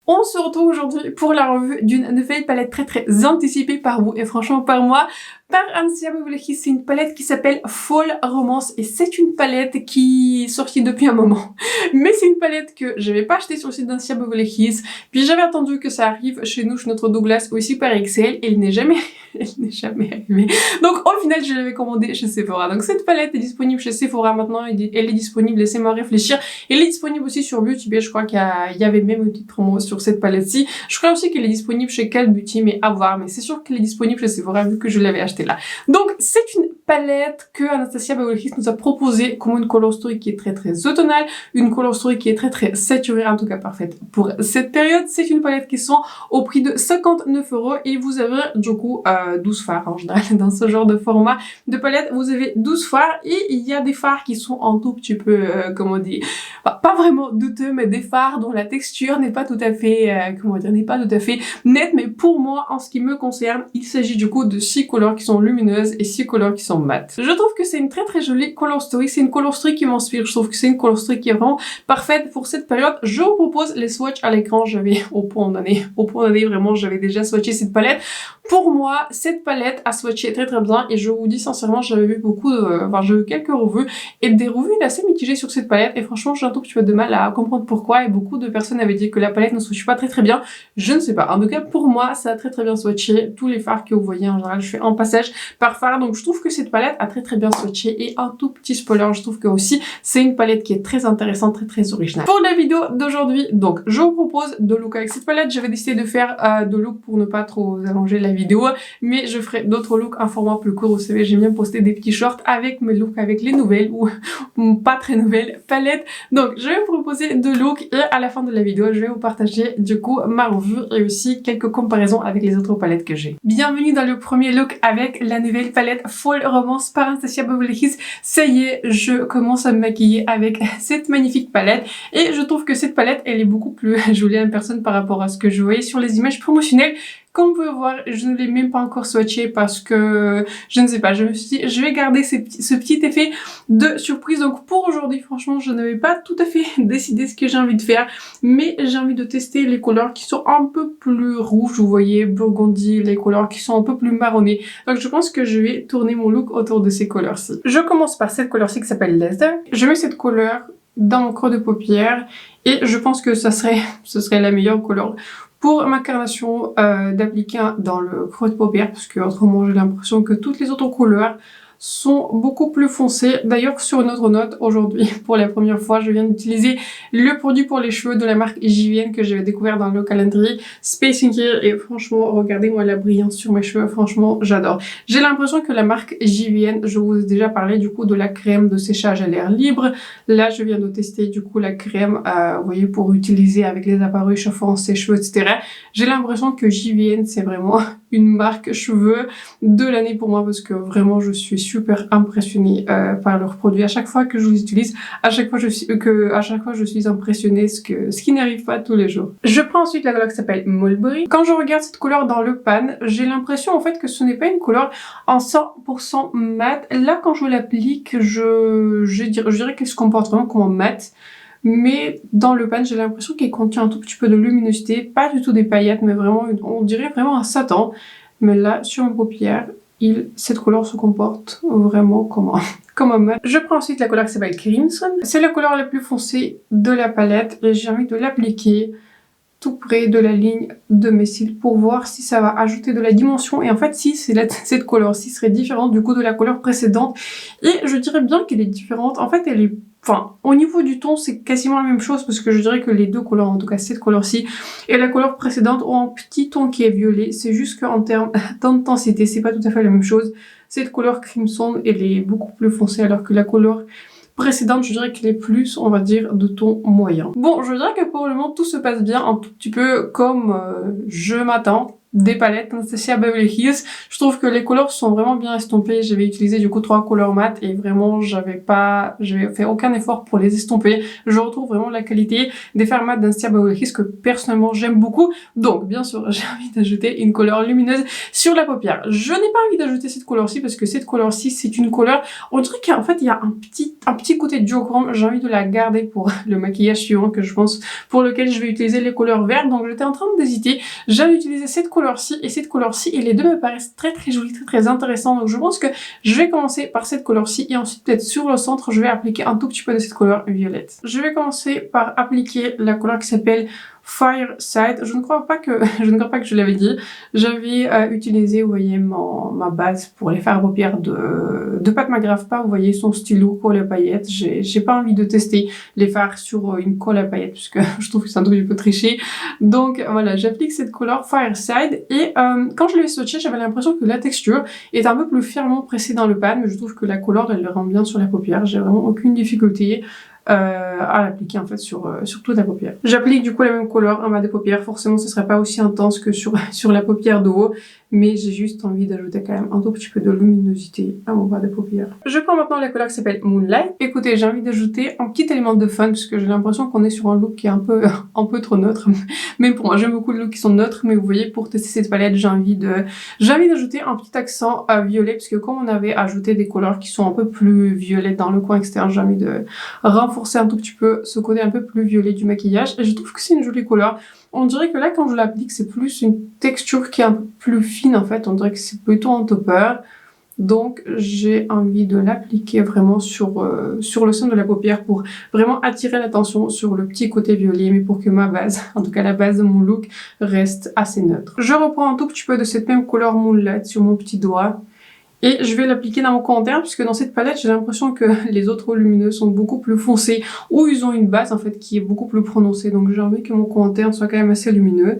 On se retrouve aujourd'hui pour la revue d'une nouvelle palette très anticipée par vous et franchement par moi, par Anastasia Beverly Hills. C'est une palette qui s'appelle Fall Romance et c'est une palette qui est sortie depuis un moment. Mais c'est une palette que je n'avais pas achetée sur le site d'Anastasia Beverly Hills. Puis j'avais attendu que ça arrive chez nous, chez notre Douglas, aussi par XL, et elle n'est jamais arrivée. Donc au final, je l'avais commandée chez Sephora. Donc cette palette est disponible chez Sephora maintenant. Elle est disponible, laissez-moi réfléchir. Elle est disponible aussi sur Beauty Bay. Je crois qu'il y avait même une petite promo sur cette palette-ci. Je crois aussi qu'elle est disponible chez Cult Beauty, mais à voir. Mais c'est sûr qu'elle est disponible chez Sephora vu que je l'avais achetée là. Donc c'est une palette que Anastasia Beverly Hills nous a proposée comme une color story qui est très automnale, une color story qui est très saturée, en tout cas parfaite pour cette période. C'est une palette qui sont au prix de 59 € et vous avez du coup 12 fards en général dans ce genre de format de palette. Vous avez 12 fards et il y a des fards qui sont un tout petit peu, comment dire, pas vraiment douteux, mais des fards dont la texture n'est pas tout à fait, n'est pas tout à fait nette. Mais pour moi, en ce qui me concerne, il s'agit du coup de 6 couleurs qui sont lumineuses et 6 couleurs qui sont mates. Je trouve que c'est une très jolie color story. C'est une color story qui m'inspire. Je trouve que c'est une color story qui est vraiment parfaite pour cette période. Je vous propose les swatchs à l'écran. J'avais au point donné vraiment, j'avais déjà swatché cette palette. Pour moi, cette palette a swatché très bien et je vous dis sincèrement, j'avais vu j'ai vu quelques revues et des revues assez mitigées sur cette palette et franchement, j'ai un tout petit peu de mal à comprendre pourquoi et beaucoup de personnes avaient dit que la palette ne swatche pas très bien. Je ne sais pas. En tout cas, pour moi, ça a très bien swatché. Tous les fards que vous voyez, en général, je fais un passage par fard. Donc, je trouve que cette palette a très bien swatché et un tout petit spoiler, je trouve que aussi, c'est une palette qui est très intéressante, très originale. Pour la vidéo d'aujourd'hui, donc, je vous propose de look avec cette palette. J'avais décidé de faire de look pour ne pas trop allonger la vidéo, mais je ferai d'autres looks en format plus court. Vous savez, j'aime bien poster des petits shorts avec mes looks, avec les nouvelles ou pas très nouvelles palettes. Donc, je vais vous proposer deux looks et à la fin de la vidéo, je vais vous partager du coup ma revue et aussi quelques comparaisons avec les autres palettes que j'ai. Bienvenue dans le premier look avec la nouvelle palette Fall Romance par Anastasia Beverly Hills. Ça y est, je commence à me maquiller avec cette magnifique palette et je trouve que cette palette, elle est beaucoup plus jolie en personne par rapport à ce que je voyais sur les images promotionnelles. Comme vous pouvez voir, je ne l'ai même pas encore swatché parce que, je ne sais pas, je me suis dit, je vais garder ce petit effet de surprise. Donc pour aujourd'hui, franchement, je n'avais pas tout à fait décidé ce que j'ai envie de faire, mais j'ai envie de tester les couleurs qui sont un peu plus rouges, vous voyez, burgundy, les couleurs qui sont un peu plus marronnées. Donc je pense que je vais tourner mon look autour de ces couleurs-ci. Je commence par cette couleur-ci qui s'appelle Leather. Je mets cette couleur dans mon creux de paupière et je pense que ce serait la meilleure couleur pour ma carnation d'appliquer dans le creux de paupière, parce que autrement j'ai l'impression que toutes les autres couleurs sont beaucoup plus foncées. D'ailleurs, sur une autre note, aujourd'hui, pour la première fois, je viens d'utiliser le produit pour les cheveux de la marque JVN que j'avais découvert dans le calendrier Space Care et franchement, regardez-moi la brillance sur mes cheveux, franchement, j'adore. J'ai l'impression que la marque JVN, je vous ai déjà parlé du coup de la crème de séchage à l'air libre. Là, je viens de tester du coup la crème, vous voyez, pour utiliser avec les appareils chauffants, sèche-cheveux, etc. J'ai l'impression que JVN, c'est vraiment une marque cheveux de l'année pour moi parce que vraiment, je suis super impressionnée par leurs produits. À chaque fois que je les utilise, à chaque fois je suis impressionnée, ce qui n'arrive pas tous les jours. Je prends ensuite la couleur qui s'appelle Mulberry. Quand je regarde cette couleur dans le pan, j'ai l'impression en fait que ce n'est pas une couleur en 100% mat. Là, quand je l'applique, je dirais qu'elle se comporte vraiment comme un mat. Mais dans le pan, j'ai l'impression qu'elle contient un tout petit peu de luminosité, pas du tout des paillettes, mais vraiment, on dirait vraiment un satin. Mais là, sur mes paupières, cette couleur se comporte vraiment comme un mat. Je prends ensuite la couleur qui s'appelle Crimson. C'est la couleur la plus foncée de la palette et j'ai envie de l'appliquer tout près de la ligne de mes cils pour voir si ça va ajouter de la dimension. Et en fait, si cette couleur-ci serait différente du coup de la couleur précédente. Et je dirais bien qu'elle est différente. En fait, elle est... Enfin, au niveau du ton, c'est quasiment la même chose parce que je dirais que les deux couleurs, en tout cas cette couleur-ci et la couleur précédente, ont un petit ton qui est violet. C'est juste qu'en termes d'intensité, c'est pas tout à fait la même chose. Cette couleur Crimson, elle est beaucoup plus foncée alors que la couleur précédente, je dirais qu'elle est plus, on va dire, de ton moyen. Bon, je dirais que pour le moment, tout se passe bien un tout petit peu comme je m'attends des palettes Anastasia Beverly Hills. Je trouve que les couleurs sont vraiment bien estompées. J'avais utilisé du coup 3 couleurs mat et vraiment j'avais fait aucun effort pour les estomper. Je retrouve vraiment la qualité des fards mat d'Anastasia Beverly Hills que personnellement j'aime beaucoup. Donc bien sûr j'ai envie d'ajouter une couleur lumineuse sur la paupière. Je n'ai pas envie d'ajouter cette couleur-ci parce que cette couleur-ci c'est une couleur, on dirait qu'en fait il y a un petit côté duochrome. J'ai envie de la garder pour le maquillage suivant que je pense pour lequel je vais utiliser les couleurs vertes. Donc j'étais en train d'hésiter. J'avais utilisé cette couleur-ci et cette couleur-ci et les deux me paraissent très jolies, très intéressants. Donc je pense que je vais commencer par cette couleur-ci et ensuite peut-être sur le centre je vais appliquer un tout petit peu de cette couleur violette. Je vais commencer par appliquer la couleur qui s'appelle Fireside. Je ne crois pas que je l'avais dit. J'avais utilisé, vous voyez, ma base pour les fards à paupières de Pat McGrath. Vous voyez son stylo colle à paillettes. J'ai pas envie de tester les fards sur une colle à paillettes puisque je trouve que c'est un tout petit peu triché. Donc voilà, j'applique cette couleur Fireside et quand je l'ai swatché, j'avais l'impression que la texture est un peu plus fermement pressée dans le pan, mais je trouve que la couleur elle le rend bien sur la paupière. J'ai vraiment aucune difficulté à l'appliquer en fait sur toute la paupière. J'applique du coup la même couleur en bas des paupières. Forcément ce serait pas aussi intense que sur la paupière de haut, mais j'ai juste envie d'ajouter quand même un tout petit peu de luminosité à mon bas des paupières. Je prends maintenant la couleur qui s'appelle Moonlight. Écoutez, j'ai envie d'ajouter un petit élément de fun parce que j'ai l'impression qu'on est sur un look qui est un peu trop neutre. Même pour moi, j'aime beaucoup les looks qui sont neutres, mais vous voyez, pour tester cette palette, j'ai envie d'ajouter un petit accent violet parce que comme on avait ajouté des couleurs qui sont un peu plus violettes dans le coin externe, j'ai envie de renforcer un tout petit peu ce côté un peu plus violet du maquillage et je trouve que c'est une jolie couleur. On dirait que là quand je l'applique c'est plus une texture qui est un peu plus fine en fait, on dirait que c'est plutôt un topper. Donc j'ai envie de l'appliquer vraiment sur le centre de la paupière pour vraiment attirer l'attention sur le petit côté violet, mais pour que ma base, en tout cas la base de mon look, reste assez neutre. Je reprends un tout petit peu de cette même couleur Moonlight sur mon petit doigt. Et je vais l'appliquer dans mon coin interne puisque dans cette palette j'ai l'impression que les autres lumineux sont beaucoup plus foncés ou ils ont une base en fait qui est beaucoup plus prononcée, donc j'ai envie que mon coin interne soit quand même assez lumineux.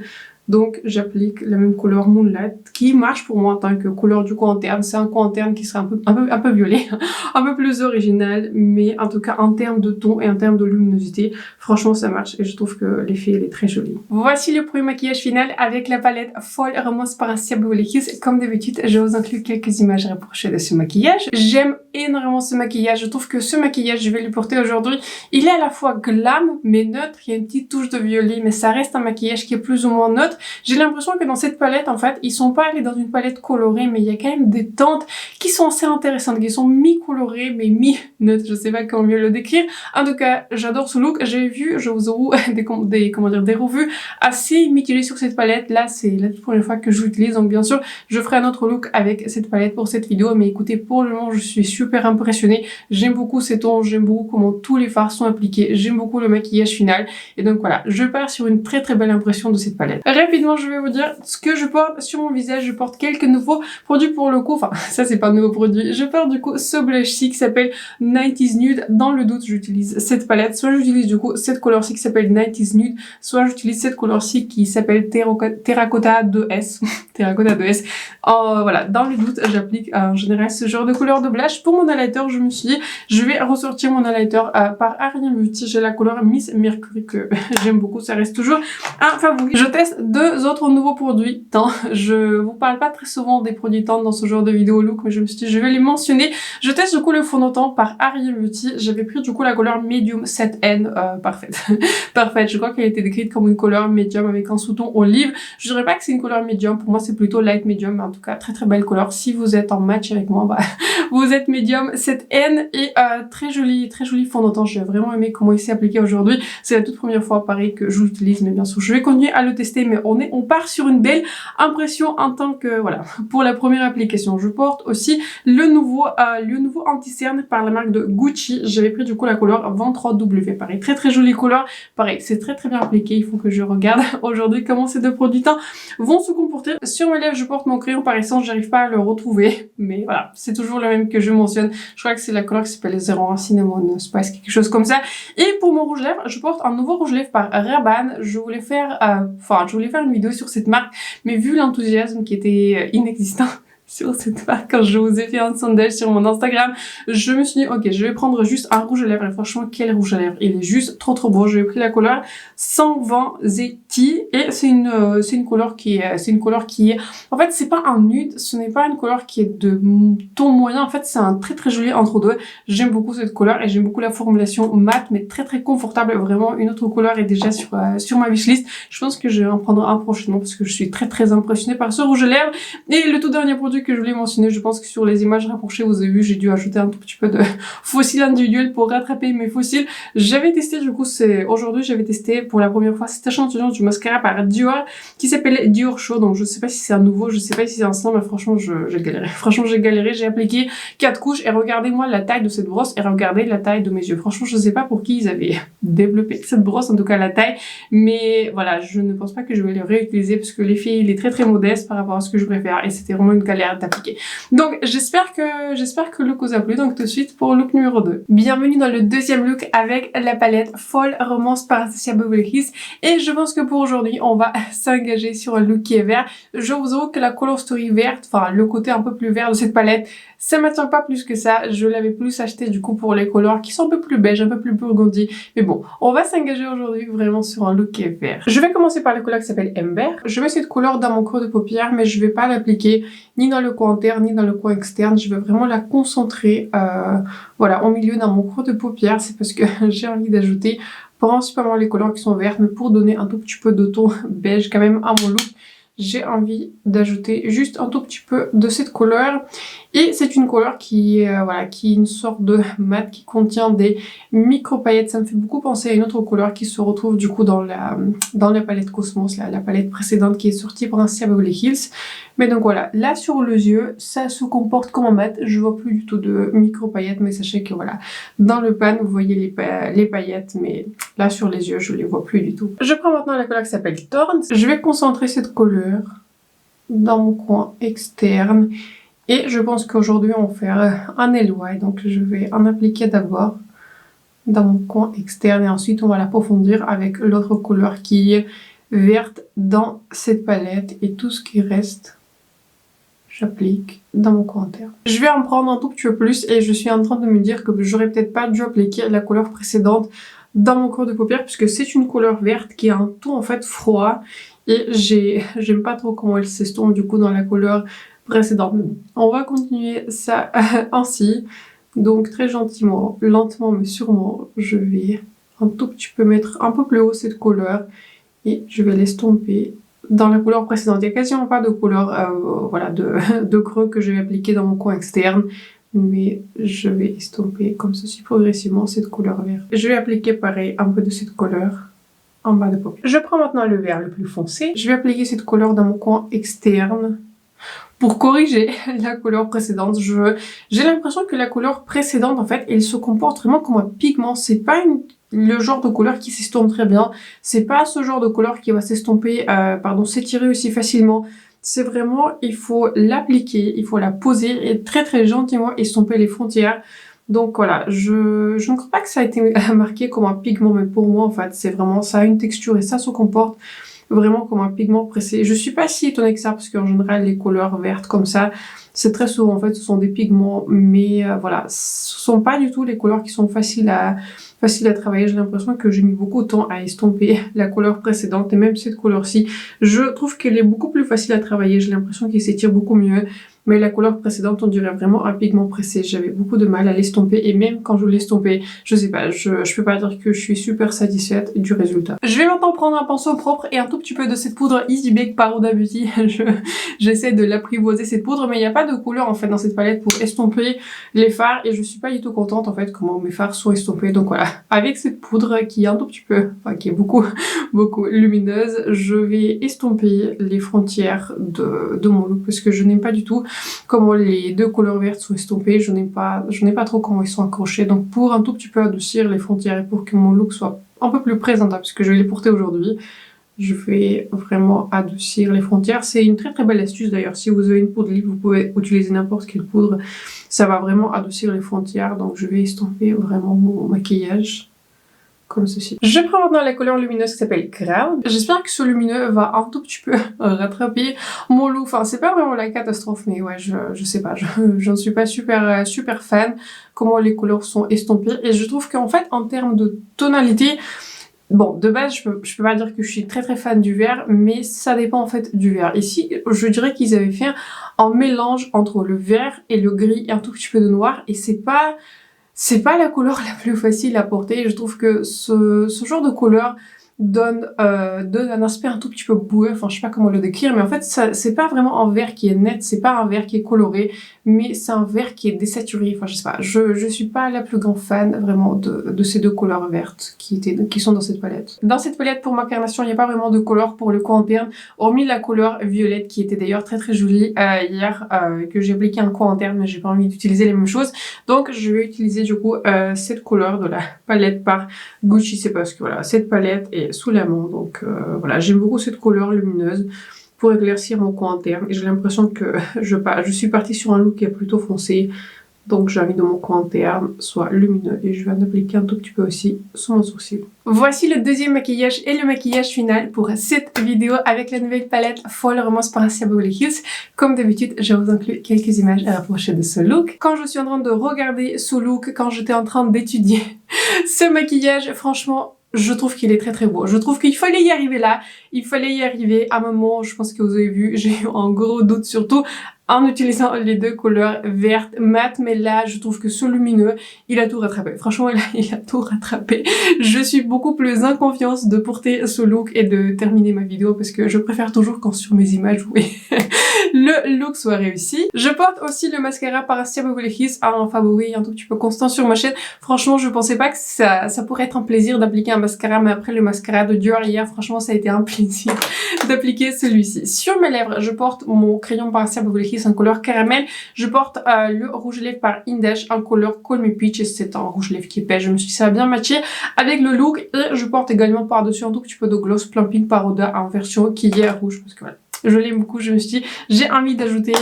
Donc j'applique la même couleur Moonlight qui marche pour moi en tant que couleur du coin interne. C'est un coin interne qui serait un peu violet, un peu plus original, mais en tout cas en termes de ton et en termes de luminosité, franchement ça marche et je trouve que l'effet il est très joli. Voici le premier maquillage final avec la palette Fall Romance par Anastasia Beverly Hills. Comme d'habitude, je vous inclus quelques images rapprochées de ce maquillage. J'aime énormément ce maquillage. Je trouve que ce maquillage, je vais le porter aujourd'hui, il est à la fois glam mais neutre. Il y a une petite touche de violet, mais ça reste un maquillage qui est plus ou moins neutre. J'ai l'impression que dans cette palette, en fait, ils sont pas allés dans une palette colorée, mais il y a quand même des teintes qui sont assez intéressantes, qui sont mi-colorées, mais mi-neutres. Je sais pas comment mieux le décrire. En tout cas, j'adore ce look. J'ai vu, je vous avoue, des revues assez mitigées sur cette palette. Là, c'est la toute première fois que je l'utilise, donc bien sûr, je ferai un autre look avec cette palette pour cette vidéo. Mais écoutez, pour le moment, je suis super impressionnée. J'aime beaucoup ces tons, j'aime beaucoup comment tous les fards sont appliqués, j'aime beaucoup le maquillage final. Et donc voilà, je pars sur une très belle impression de cette palette. Rapidement, je vais vous dire ce que je porte sur mon visage. Je porte quelques nouveaux produits pour le coup. Enfin, ça c'est pas un nouveau produit. Je porte du coup ce blush-ci qui s'appelle 90s Nude. Dans le doute, j'utilise cette palette. Soit j'utilise du coup cette couleur-ci qui s'appelle 90s Nude, soit j'utilise cette couleur-ci qui s'appelle Terracotta 2S. Terracotta 2S. Voilà, dans le doute, j'applique en général ce genre de couleur de blush. Pour mon highlighter, je me suis dit, je vais ressortir mon highlighter par Ariel Beauty. J'ai la couleur Miss Mercury que j'aime beaucoup. Ça reste toujours un favori. Je teste deux autres nouveaux produits teints. Je vous parle pas très souvent des produits teints dans ce genre de vidéo look, mais je me suis dit je vais les mentionner. Je teste du coup le fond de teint par Ariel Beauty. J'avais pris du coup la couleur Medium 7N, parfaite. Parfaite, je crois qu'elle était décrite comme une couleur médium avec un sous-ton olive. Je dirais pas que c'est une couleur médium, pour moi c'est plutôt light medium, mais en tout cas très belle couleur. Si vous êtes en match avec moi, bah vous êtes Medium 7N et très joli fond de teint. J'ai vraiment aimé comment il s'est appliqué aujourd'hui. C'est la toute première fois pareil que je l'utilise, mais bien sûr je vais continuer à le tester, mais on part sur une belle impression en tant que, voilà, pour la première application. Je porte aussi le nouveau anti-cerne par la marque de Gucci. J'avais pris du coup la couleur 23W. Pareil, très jolie couleur. Pareil, c'est très bien appliqué. Il faut que je regarde aujourd'hui comment ces deux produits teints vont se comporter. Sur mes lèvres, je porte mon crayon par essence. J'arrive pas à le retrouver, mais voilà, c'est toujours le même que je mentionne. Je crois que c'est la couleur qui s'appelle 01 Cinnamon Spice, quelque chose comme ça. Et pour mon rouge lèvres, je porte un nouveau rouge lèvres par Rabanne. Je voulais faire une vidéo sur cette marque, mais vu l'enthousiasme qui était inexistant sur cette marque quand je vous ai fait un sondage sur mon Instagram, je me suis dit ok, je vais prendre juste un rouge à lèvres. Et franchement, quel rouge à lèvres, il est juste trop beau. J'ai pris la couleur 120 Z Tea et c'est une couleur qui est en fait c'est pas un nude, ce n'est pas une couleur qui est de ton moyen, en fait c'est un très très joli entre deux. J'aime beaucoup cette couleur et j'aime beaucoup la formulation mat mais très très confortable. Vraiment une autre couleur est déjà sur ma wishlist. Je pense que je vais en prendre un prochainement parce que je suis très très impressionnée par ce rouge à lèvres. Et le tout dernier produit que je voulais mentionner, je pense que sur les images rapprochées vous avez vu, j'ai dû ajouter un tout petit peu de fossiles individuels pour rattraper mes fossiles. J'avais testé du coup, aujourd'hui j'avais testé pour la première fois cet échantillon du mascara par Dior qui s'appelle Dior Show. Donc je sais pas si c'est un nouveau, je sais pas si c'est ancien, mais franchement j'ai galéré. Franchement j'ai galéré, j'ai appliqué 4 couches et regardez-moi la taille de cette brosse et regardez la taille de mes yeux. Franchement je sais pas pour qui ils avaient développé cette brosse, en tout cas la taille, mais voilà, je ne pense pas que je vais le réutiliser parce que l'effet il est très très modeste par rapport à ce que je préfère et c'était vraiment une galère d'appliquer. Donc j'espère que le look vous a plu. Donc tout de suite pour le look numéro 2. Bienvenue dans le deuxième look avec la palette Fall Romance par Anastasia Beverly Hills et je pense que pour aujourd'hui on va s'engager sur un look qui est vert. Je vous avoue que la color story verte, enfin le côté un peu plus vert de cette palette, ça m'attire pas plus que ça. Je l'avais plus acheté du coup pour les couleurs qui sont un peu plus beige, un peu plus burgundy. Mais bon, on va s'engager aujourd'hui vraiment sur un look qui est vert. Je vais commencer par la couleur qui s'appelle Ember. Je mets cette couleur dans mon creux de paupière, mais je vais pas l'appliquer ni dans le coin interne ni dans le coin externe. Je vais vraiment la concentrer voilà, au milieu dans mon creux de paupière. C'est parce que j'ai envie d'ajouter principalement les couleurs qui sont vertes, mais pour donner un tout petit peu de ton beige quand même à mon look, j'ai envie d'ajouter juste un tout petit peu de cette couleur. Et c'est une couleur qui voilà, qui est une sorte de mat qui contient des micro paillettes. Ça me fait beaucoup penser à une autre couleur qui se retrouve du coup dans la palette Cosmos, la palette précédente qui est sortie par Anastasia Beverly Hills. Mais donc voilà, là sur les yeux, ça se comporte comme un mat. Je vois plus du tout de micro paillettes, mais sachez que voilà, dans le pan vous voyez les paillettes, mais là sur les yeux je les vois plus du tout. Je prends maintenant la couleur qui s'appelle Thorns. Je vais concentrer cette couleur dans mon coin externe. Et je pense qu'aujourd'hui on va faire un LY, donc je vais en appliquer d'abord dans mon coin externe et ensuite on va l'approfondir avec l'autre couleur qui est verte dans cette palette et tout ce qui reste j'applique dans mon coin interne. Je vais en prendre un tout petit peu plus et je suis en train de me dire que j'aurais peut-être pas dû appliquer la couleur précédente dans mon creux de paupière puisque c'est une couleur verte qui a un ton en fait froid et j'aime pas trop comment elle s'estompe du coup dans la couleur précédente. On va continuer ça ainsi. Donc très gentiment, lentement mais sûrement, je vais un tout petit peu mettre un peu plus haut cette couleur et je vais l'estomper dans la couleur précédente. Il n'y a quasiment pas de couleur voilà, de creux que je vais appliquer dans mon coin externe. Mais je vais estomper comme ceci progressivement cette couleur verte. Je vais appliquer pareil un peu de cette couleur en bas de paupière. Je prends maintenant le vert le plus foncé. Je vais appliquer cette couleur dans mon coin externe pour corriger la couleur précédente. J'ai l'impression que la couleur précédente, en fait, elle se comporte vraiment comme un pigment. C'est pas le genre de couleur qui s'estompe très bien. C'est pas ce genre de couleur qui va s'estomper, s'étirer aussi facilement. C'est vraiment, il faut l'appliquer, il faut la poser et très très gentiment estomper les frontières. Donc voilà, je ne crois pas que ça a été marqué comme un pigment, mais pour moi, en fait, c'est vraiment, ça a une texture et ça se comporte vraiment comme un pigment pressé. Je suis pas si étonnée que ça parce qu'en général les couleurs vertes comme ça, c'est très souvent en fait ce sont des pigments, mais voilà, ce sont pas du tout les couleurs qui sont faciles à travailler. J'ai l'impression que j'ai mis beaucoup de temps à estomper la couleur précédente et même cette couleur-ci, je trouve qu'elle est beaucoup plus facile à travailler. J'ai l'impression qu'elle s'étire beaucoup mieux. Mais la couleur précédente, on dirait vraiment un pigment pressé. J'avais beaucoup de mal à l'estomper et même quand je l'estompais, je sais pas, je peux pas dire que je suis super satisfaite du résultat. Je vais maintenant prendre un pinceau propre et un tout petit peu de cette poudre Easy Bake par Huda Beauty. J'essaie de l'apprivoiser cette poudre, mais il n'y a pas de couleur en fait dans cette palette pour estomper les fards et je suis pas du tout contente en fait comment mes fards sont estompés. Donc voilà, avec cette poudre qui est un tout petit peu, enfin qui est beaucoup lumineuse, je vais estomper les frontières de mon look parce que je n'aime pas du tout comment les deux couleurs vertes sont estompées. Je n'ai pas trop comment ils sont accrochés. Donc pour un tout petit peu adoucir les frontières et pour que mon look soit un peu plus présentable, parce que je vais les porter aujourd'hui, je vais vraiment adoucir les frontières. C'est une très très belle astuce d'ailleurs. Si vous avez une poudre libre, vous pouvez utiliser n'importe quelle poudre. Ça va vraiment adoucir les frontières. Donc je vais estomper vraiment mon maquillage comme ceci. Je prends maintenant la couleur lumineuse qui s'appelle Crown. J'espère que ce lumineux va un tout petit peu rattraper mon look. Enfin, c'est pas vraiment la catastrophe, mais ouais, je sais pas, je ne suis pas super fan comment les couleurs sont estompées. Et je trouve qu'en fait, en termes de tonalité, Bon, de base, je peux pas dire que je suis très très fan du vert, mais ça dépend en fait du vert. Ici, je dirais qu'ils avaient fait un mélange entre le vert et le gris et un tout petit peu de noir, et c'est pas la couleur la plus facile à porter. Je trouve que ce genre de couleur donne un aspect un tout petit peu boueux, enfin je sais pas comment le décrire, mais en fait c'est pas vraiment un vert qui est net, c'est pas un vert qui est coloré, mais c'est un vert qui est désaturé, enfin je sais pas, je suis pas la plus grande fan vraiment de ces deux couleurs vertes qui sont dans cette palette. Dans cette palette pour ma carnation, il n'y a pas vraiment de couleur pour le coin interne, hormis la couleur violette qui était d'ailleurs très très jolie hier, que j'ai appliqué un coin interne, mais j'ai pas envie d'utiliser les mêmes choses, donc je vais utiliser du coup cette couleur de la palette par Gucci. C'est parce que voilà, cette palette est sous la main, donc voilà, j'aime beaucoup cette couleur lumineuse pour éclaircir mon coin interne, et j'ai l'impression que je suis partie sur un look qui est plutôt foncé, donc j'ai envie de mon coin interne soit lumineux, et je vais en appliquer un tout petit peu aussi sur mon sourcil. Voici le deuxième maquillage et le maquillage final pour cette vidéo avec la nouvelle palette Fall Romance par Anastasia Beverly Hills. Comme d'habitude, je vous inclus quelques images à rapprocher de ce look. Quand je suis en train de regarder ce look, quand j'étais en train d'étudier ce maquillage, franchement, je trouve qu'il est très très beau. Je trouve qu'il fallait y arriver là. Il fallait y arriver à un moment, je pense que vous avez vu, j'ai eu un gros doute surtout en utilisant les deux couleurs vertes mat, mais là je trouve que ce lumineux il a tout rattrapé. Franchement il a tout rattrapé. Je suis beaucoup plus en confiance de porter ce look et de terminer ma vidéo parce que je préfère toujours quand sur mes images oui le look soit réussi. Je porte aussi le mascara par Anastasia Beverly Hills, un favori un tout petit peu constant sur ma chaîne. Franchement je pensais pas que ça pourrait être un plaisir d'appliquer un mascara, mais après le mascara de Dior hier, franchement ça a été un plaisir d'appliquer celui-ci. Sur mes lèvres je porte mon crayon par Anastasia Beverly Hills en couleur caramel. Je porte le rouge à lèvres par Indesh en couleur Call Me Peach, et c'est un rouge à lèvres qui pèse. Je me suis dit ça a bien matché avec le look, et je porte également par-dessus un tout petit peu de gloss plumping par Huda en version qui est rouge parce que voilà, je l'aime beaucoup. Je me suis dit j'ai envie d'ajouter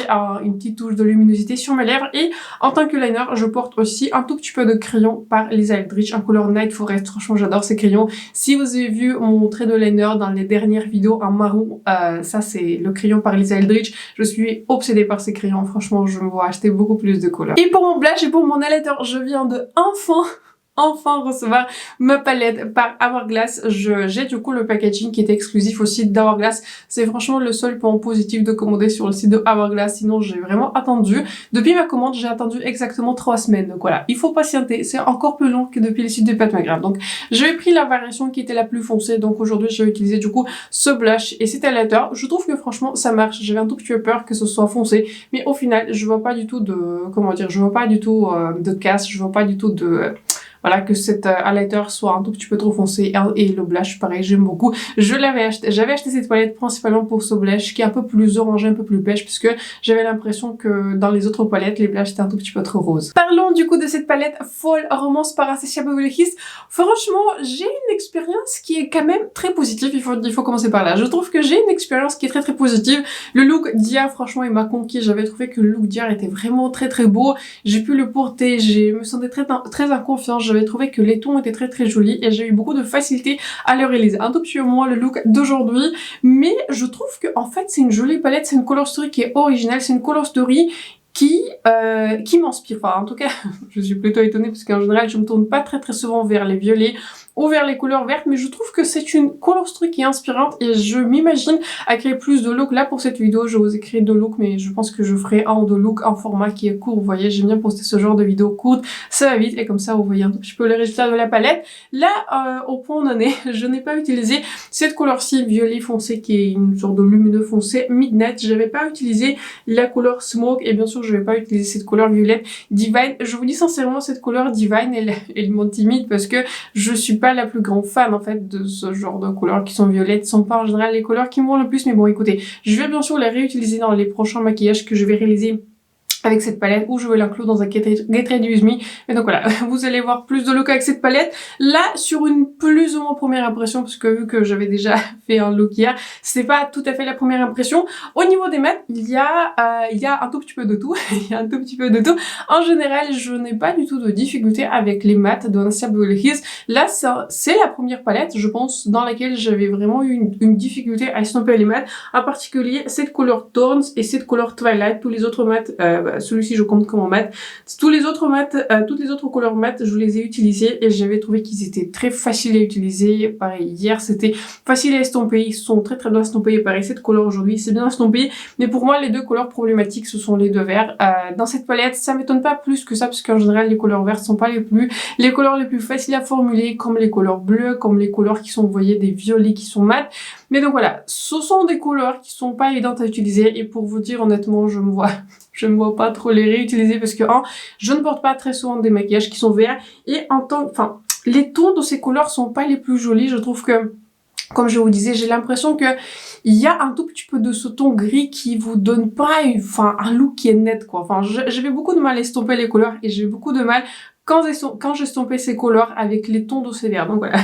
une petite touche de luminosité sur mes lèvres. Et en tant que liner je porte aussi un tout petit peu de crayon par Lisa Eldridge en couleur Night Forest. Franchement j'adore ces crayons. Si vous avez vu mon trait de liner dans les dernières vidéos en marron, ça c'est le crayon par Lisa Eldridge. Je suis obsédée par ces crayons, franchement je me vois acheter beaucoup plus de couleurs. Et pour mon blush et pour mon highlighter, je viens de enfin recevoir ma palette par Hourglass. J'ai du coup le packaging qui est exclusif au site d'Hourglass. C'est franchement le seul point positif de commander sur le site de Hourglass. Sinon j'ai vraiment attendu. Depuis ma commande j'ai attendu exactement 3 semaines. Donc voilà, il faut patienter. C'est encore plus long que depuis le site de Pat McGrath. Donc j'ai pris la variation qui était la plus foncée. Donc aujourd'hui j'ai utilisé du coup ce blush et cet highlighter. Je trouve que franchement ça marche. J'avais un tout petit peu peur que ce soit foncé, mais au final je vois pas du tout de, comment dire, je vois pas du tout de casse. Je vois pas du tout de... Voilà, que cet highlighter soit un tout petit peu trop foncé, et le blush pareil j'aime beaucoup. J'avais acheté cette palette principalement pour ce blush qui est un peu plus orangé, un peu plus beige, parce que j'avais l'impression que dans les autres palettes les blushs étaient un tout petit peu trop roses. Parlons du coup de cette palette Fall Romance par Anastasia Beverly Hills. Franchement j'ai une expérience qui est quand même très positive, il faut commencer par là. Je trouve que j'ai une expérience qui est très très positive. Le look d'hier franchement il m'a conquis. J'avais trouvé que le look d'hier était vraiment très très beau. J'ai pu le porter, je me sentais très en confiance. J'avais trouvé que les tons étaient très très jolis et j'ai eu beaucoup de facilité à le réaliser. Un tout petit peu moins le look d'aujourd'hui, mais je trouve que en fait c'est une jolie palette, c'est une color story qui est originale, c'est une color story qui m'inspire. Enfin en tout cas je suis plutôt étonnée parce qu'en général je me tourne pas très très souvent vers les violets ou vers les couleurs vertes, mais je trouve que c'est une color story qui est inspirante et je m'imagine à créer plus de looks. Là pour cette vidéo je vous ai créé 2 looks, mais je pense que je ferai un ou 2 looks en format qui est court. Vous voyez, j'aime bien poster ce genre de vidéos courtes, ça va vite et comme ça vous voyez un petit peu le résultat de la palette. Là au point où on en est, je n'ai pas utilisé cette couleur-ci violet foncé qui est une sorte de lumineux foncé Midnight. J'avais pas utilisé la couleur Smoke et bien sûr je vais pas utiliser cette couleur violette Divine. Je vous dis sincèrement, cette couleur Divine elle m'intimide parce que je suis pas la plus grande fan en fait de ce genre de couleurs qui sont violettes, sont pas en général les couleurs qui me vont le plus, mais bon écoutez, je vais bien sûr les réutiliser dans les prochains maquillages que je vais réaliser avec cette palette, ou je vais l'inclure dans un Get Ready With Me. Mais donc voilà, vous allez voir plus de look avec cette palette. Là, sur une plus ou moins première impression, parce que vu que j'avais déjà fait un look hier, c'est pas tout à fait la première impression. Au niveau des mattes, il y a un tout petit peu de tout. Il y a un tout petit peu de tout. En général, je n'ai pas du tout de difficulté avec les mattes de Anastasia Beverly Hills. Là, c'est la première palette, je pense, dans laquelle j'avais vraiment eu une difficulté à estomper les mattes. En particulier, cette couleur Thorns et cette couleur Twilight. Tous les autres mattes, celui-ci je compte comme en mat. Toutes les autres couleurs mat, je les ai utilisées et j'avais trouvé qu'ils étaient très faciles à utiliser. Pareil, hier c'était facile à estomper, ils sont très très bien estompés. Pareil, cette couleur aujourd'hui c'est bien estompé, mais pour moi les deux couleurs problématiques ce sont les deux verts. Dans cette palette, ça m'étonne pas plus que ça parce qu'en général les couleurs vertes sont pas les couleurs les plus faciles à formuler, comme les couleurs bleues, comme les couleurs qui sont, vous voyez, des violets qui sont mat. Mais donc voilà, ce sont des couleurs qui sont pas évidentes à utiliser et pour vous dire honnêtement, je me vois pas trop les réutiliser parce que je ne porte pas très souvent des maquillages qui sont verts et les tons de ces couleurs sont pas les plus jolis. Je trouve que, comme je vous disais, j'ai l'impression que il y a un tout petit peu de ce ton gris qui vous donne pas un look qui est net, quoi. J'avais beaucoup de mal à estomper les couleurs et j'ai beaucoup de mal quand j'estompais ces couleurs avec les tons de ces verts. Donc voilà,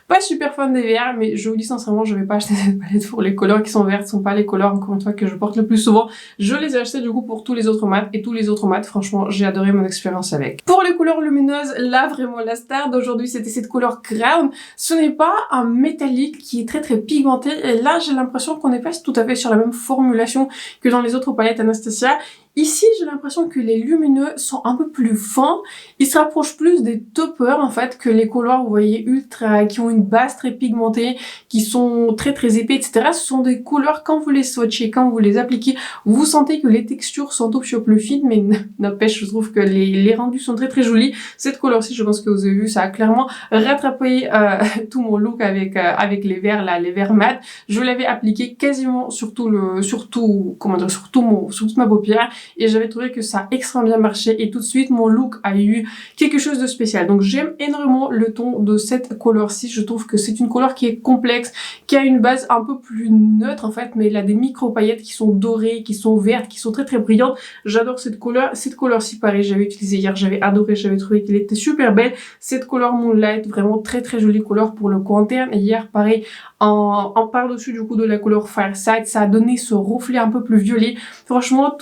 pas super fan des verts, mais je vous dis sincèrement, je vais pas acheter cette palette pour les couleurs qui sont vertes, ce sont pas les couleurs, encore une fois, que je porte le plus souvent. Je les ai achetés du coup pour tous les autres mats, et tous les autres mats, franchement, j'ai adoré mon expérience avec. Pour les couleurs lumineuses, là, vraiment, la star d'aujourd'hui, c'était cette couleur Crown. Ce n'est pas un métallique qui est très très pigmenté, et là, j'ai l'impression qu'on n'est pas tout à fait sur la même formulation que dans les autres palettes Anastasia. Ici, j'ai l'impression que les lumineux sont un peu plus fins. Ils se rapprochent plus des toppers, en fait, que les couleurs, vous voyez, qui ont une base très pigmentée, qui sont très très épais, etc. Ce sont des couleurs, quand vous les swatchez, quand vous les appliquez, vous sentez que les textures sont un tout petit peu plus fines, mais n'empêche, je trouve que les rendus sont très très jolis. Cette couleur-ci, je pense que vous avez vu, ça a clairement rattrapé tout mon look avec les verts, là, les verts mat. Je l'avais appliqué quasiment sur toute ma paupière. Et j'avais trouvé que ça a extrêmement bien marché et tout de suite mon look a eu quelque chose de spécial. Donc j'aime énormément le ton de cette couleur-ci. Je trouve que c'est une couleur qui est complexe, qui a une base un peu plus neutre en fait, mais elle a des micro paillettes qui sont dorées, qui sont vertes, qui sont très très brillantes. J'adore cette couleur. Cette couleur-ci, pareil, j'avais utilisé hier, j'avais adoré, j'avais trouvé qu'elle était super belle. Cette couleur Moonlight, vraiment très très jolie couleur pour le coin interne. Et hier, pareil, en par-dessus du coup de la couleur Fireside, ça a donné ce reflet un peu plus violet. Franchement,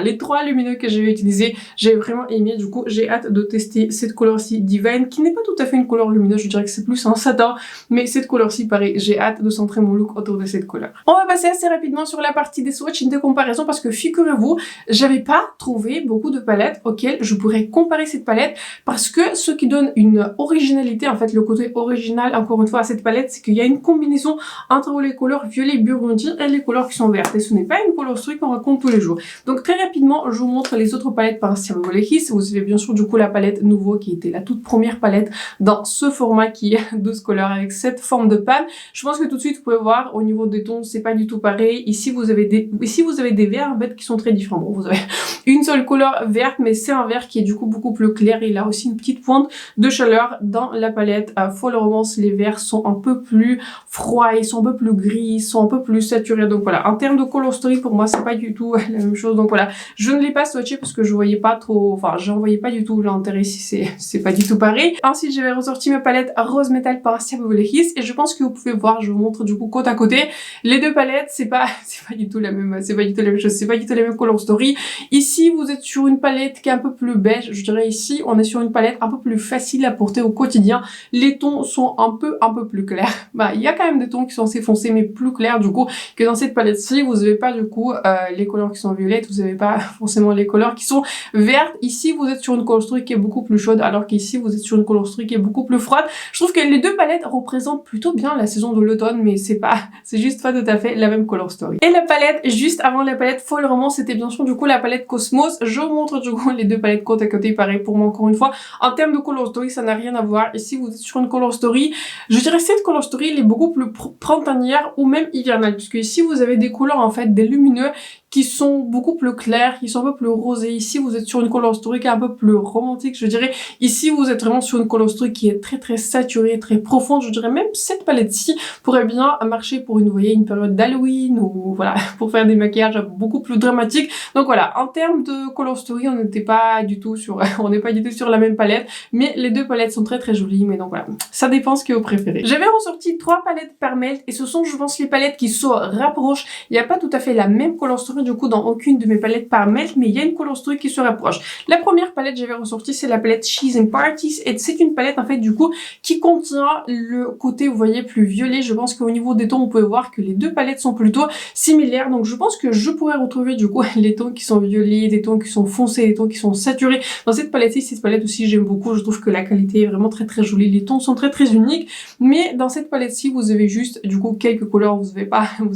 les trois lumineux que j'ai utilisés, j'ai vraiment aimé. Du coup, j'ai hâte de tester cette couleur-ci Divine, qui n'est pas tout à fait une couleur lumineuse, je dirais que c'est plus un satin, mais cette couleur-ci, pareil, j'ai hâte de centrer mon look autour de cette couleur. On va passer assez rapidement sur la partie des swatchs de comparaison parce que figurez-vous, j'avais pas trouvé beaucoup de palettes auxquelles je pourrais comparer cette palette parce que ce qui donne une originalité, en fait, le côté original, encore une fois, à cette palette, c'est qu'il y a une combinaison entre les couleurs violet burgundy et les couleurs qui sont vertes. Et ce n'est pas une couleur streak qu'on rencontre tous les jours. Donc très rapidement, je vous montre les autres palettes par Anastasia Beverly Hills. Vous avez bien sûr du coup la palette nouveau qui était la toute première palette dans ce format qui est 12 couleurs avec cette forme de panne. Je pense que tout de suite vous pouvez voir au niveau des tons c'est pas du tout pareil. Ici vous avez des verts en fait qui sont très différents. Bon, vous avez une seule couleur verte mais c'est un vert qui est du coup beaucoup plus clair. Il a aussi une petite pointe de chaleur dans la palette Fall Romance. Les verts sont un peu plus froids, ils sont un peu plus gris, ils sont un peu plus saturés. Donc voilà, en termes de color story pour moi c'est pas du tout la même chose. Donc voilà, je ne l'ai pas swatché parce que je voyais pas trop, j'en voyais pas du tout l'intérêt si c'est pas du tout pareil. Ensuite, j'avais ressorti ma palette Rose Metal par Anastasia Beverly Hills et je pense que vous pouvez voir, je vous montre du coup côte à côté. Les deux palettes, c'est pas du tout la même chose, c'est pas du tout la même color story. Ici, vous êtes sur une palette qui est un peu plus beige, je dirais ici, on est sur une palette un peu plus facile à porter au quotidien. Les tons sont un peu plus clairs. Il y a quand même des tons qui sont assez foncés mais plus clairs du coup que dans cette palette-ci. Vous avez pas du coup les couleurs qui sont violettes, vous avez pas forcément les couleurs qui sont vertes. Ici, vous êtes sur une color story qui est beaucoup plus chaude, alors qu'ici, vous êtes sur une color story qui est beaucoup plus froide. Je trouve que les deux palettes représentent plutôt bien la saison de l'automne, mais c'est juste pas tout à fait la même color story. Et la palette, juste avant la palette Fall Romance, c'était bien sûr du coup la palette Cosmos. Je vous montre du coup les deux palettes côte à côté, pareil pour moi encore une fois. En termes de color story, ça n'a rien à voir. Ici, vous êtes sur une color story, je dirais cette color story, elle est beaucoup plus printanière ou même hivernale, puisque ici, vous avez des couleurs en fait, des lumineux qui sont beaucoup plus clairs, qui sont un peu plus rosés. Ici, vous êtes sur une color story qui est un peu plus romantique, je dirais. Ici, vous êtes vraiment sur une color story qui est très très saturée, très profonde. Je dirais même cette palette-ci pourrait bien marcher pour une, vous voyez, une période d'Halloween ou voilà, pour faire des maquillages beaucoup plus dramatiques. Donc voilà, en termes de color story, on n'est pas du tout sur la même palette, mais les deux palettes sont très très jolies. Mais donc voilà, ça dépend ce que vous préférez. J'avais ressorti 3 palettes par melt et ce sont, je pense, les palettes qui se rapprochent. Il n'y a pas tout à fait la même color story. du coup dans aucune de mes palettes par Melt, mais il y a une color story qui se rapproche. La première palette que j'avais ressortie, c'est la palette Cheese and Parties, et c'est une palette en fait du coup qui contient le côté, vous voyez, plus violet. Je pense qu'au niveau des tons, vous pouvez voir que les deux palettes sont plutôt similaires, donc je pense que je pourrais retrouver du coup les tons qui sont violets, des tons qui sont foncés, des tons qui sont saturés dans cette palette-ci. Cette palette aussi j'aime beaucoup, je trouve que la qualité est vraiment très jolie, les tons sont très uniques, mais dans cette palette-ci vous avez juste du coup quelques couleurs, vous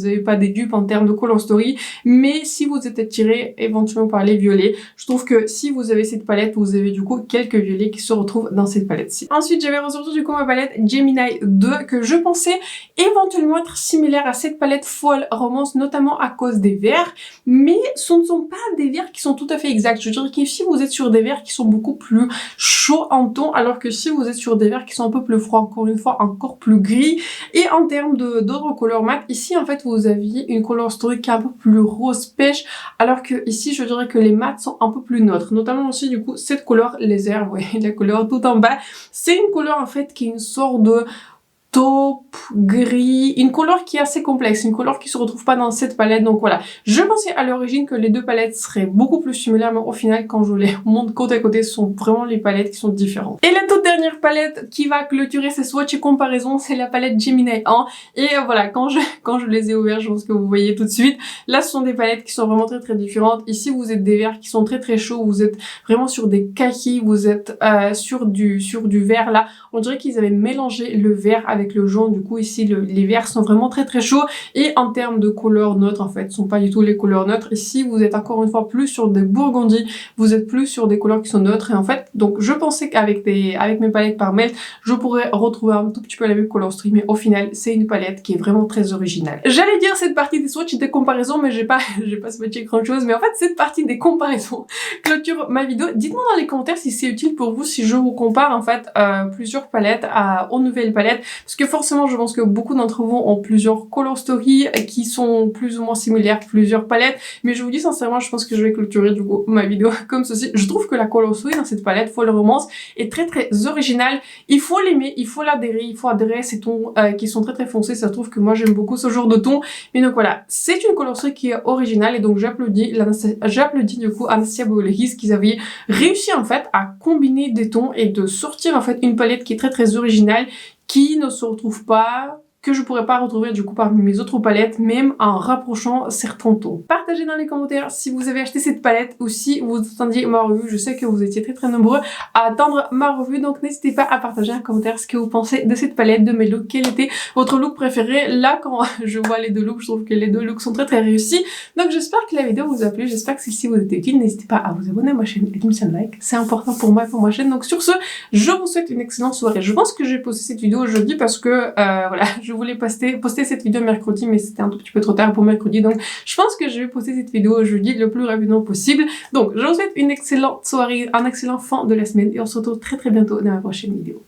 avez pas des dupes en termes de color story, mais si vous êtes attiré éventuellement par les violets, je trouve que si vous avez cette palette, vous avez du coup quelques violets qui se retrouvent dans cette palette-ci. Ensuite j'avais ressorti du coup ma palette Gemini 2 que je pensais éventuellement être similaire à cette palette Fall Romance, notamment à cause des verts, mais ce ne sont pas des verts qui sont tout à fait exacts. Je dirais qu'ici vous êtes sur des verts qui sont beaucoup plus chauds en ton, alors que si vous êtes sur des verts qui sont un peu plus froids, encore une fois encore plus gris. Et en termes d'autres couleurs mat, ici en fait vous aviez une color story qui est un peu plus rose pêche, alors que ici je dirais que les mats sont un peu plus neutres, notamment aussi du coup cette couleur lézard, vous voyez la couleur tout en bas, c'est une couleur en fait qui est une sorte de taupe, gris, une couleur qui est assez complexe, une couleur qui se retrouve pas dans cette palette. Donc voilà, je pensais à l'origine que les deux palettes seraient beaucoup plus similaires, mais au final quand je les monte côte à côté, ce sont vraiment les palettes qui sont différentes. Et la toute dernière palette qui va clôturer ces swatchs et comparaisons, c'est la palette Gemini 1. Et voilà, quand je les ai ouverts, je pense que vous voyez tout de suite, là ce sont des palettes qui sont vraiment très différentes. Ici vous êtes des verts qui sont très chauds, vous êtes vraiment sur des kakis, vous êtes sur du vert là. On dirait qu'ils avaient mélangé le vert avec le jaune. Du coup ici les verts sont vraiment très chauds, et en termes de couleurs neutres en fait, ce sont pas du tout les couleurs neutres. Ici vous êtes encore une fois plus sur des burgundies, vous êtes plus sur des couleurs qui sont neutres, et en fait donc je pensais qu'avec mes palettes par Melt je pourrais retrouver un tout petit peu la même color story, mais au final c'est une palette qui est vraiment très originale. J'allais dire cette partie des swatchs des comparaisons, mais j'ai pas swatché grand chose, mais en fait cette partie des comparaisons clôture ma vidéo. Dites-moi dans les commentaires si c'est utile pour vous, si je vous compare en fait plusieurs palettes aux nouvelles palettes, parce que forcément je pense que beaucoup d'entre vous ont plusieurs color stories qui sont plus ou moins similaires, plusieurs palettes, mais je vous dis sincèrement, je pense que je vais clôturer du coup ma vidéo comme ceci. Je trouve que la color story dans cette palette Fall Romance est très originale, il faut l'aimer, il faut l'adhérer, il faut adhérer à ces tons qui sont très foncés. Ça se trouve que moi j'aime beaucoup ce genre de ton, mais donc voilà, c'est une color story qui est originale, et donc j'applaudis du coup Anastasia Beverly Hills qu'ils avaient réussi en fait à combiner des tons et de sortir en fait une palette qui est très originale, qui ne se retrouve pas, que je pourrais pas retrouver du coup parmi mes autres palettes, même en rapprochant certains tons. Partagez dans les commentaires si vous avez acheté cette palette ou si vous attendiez ma revue. Je sais que vous étiez très nombreux à attendre ma revue, donc n'hésitez pas à partager en commentaire ce que vous pensez de cette palette, de mes looks, quel était votre look préféré. Là quand je vois les deux looks, je trouve que les deux looks sont très réussis. Donc j'espère que la vidéo vous a plu, j'espère que celle-ci vous a été utile. N'hésitez pas à vous abonner à ma chaîne et de me faire un like, c'est important pour moi et pour ma chaîne. Donc sur ce, je vous souhaite une excellente soirée. Je pense que je vais poster cette vidéo jeudi parce que voilà, je voulais poster cette vidéo mercredi, mais c'était un tout petit peu trop tard pour mercredi, donc je pense que je vais poster cette vidéo jeudi le plus rapidement possible. Donc je vous souhaite une excellente soirée, un excellent fin de la semaine, et on se retrouve très bientôt dans ma prochaine vidéo.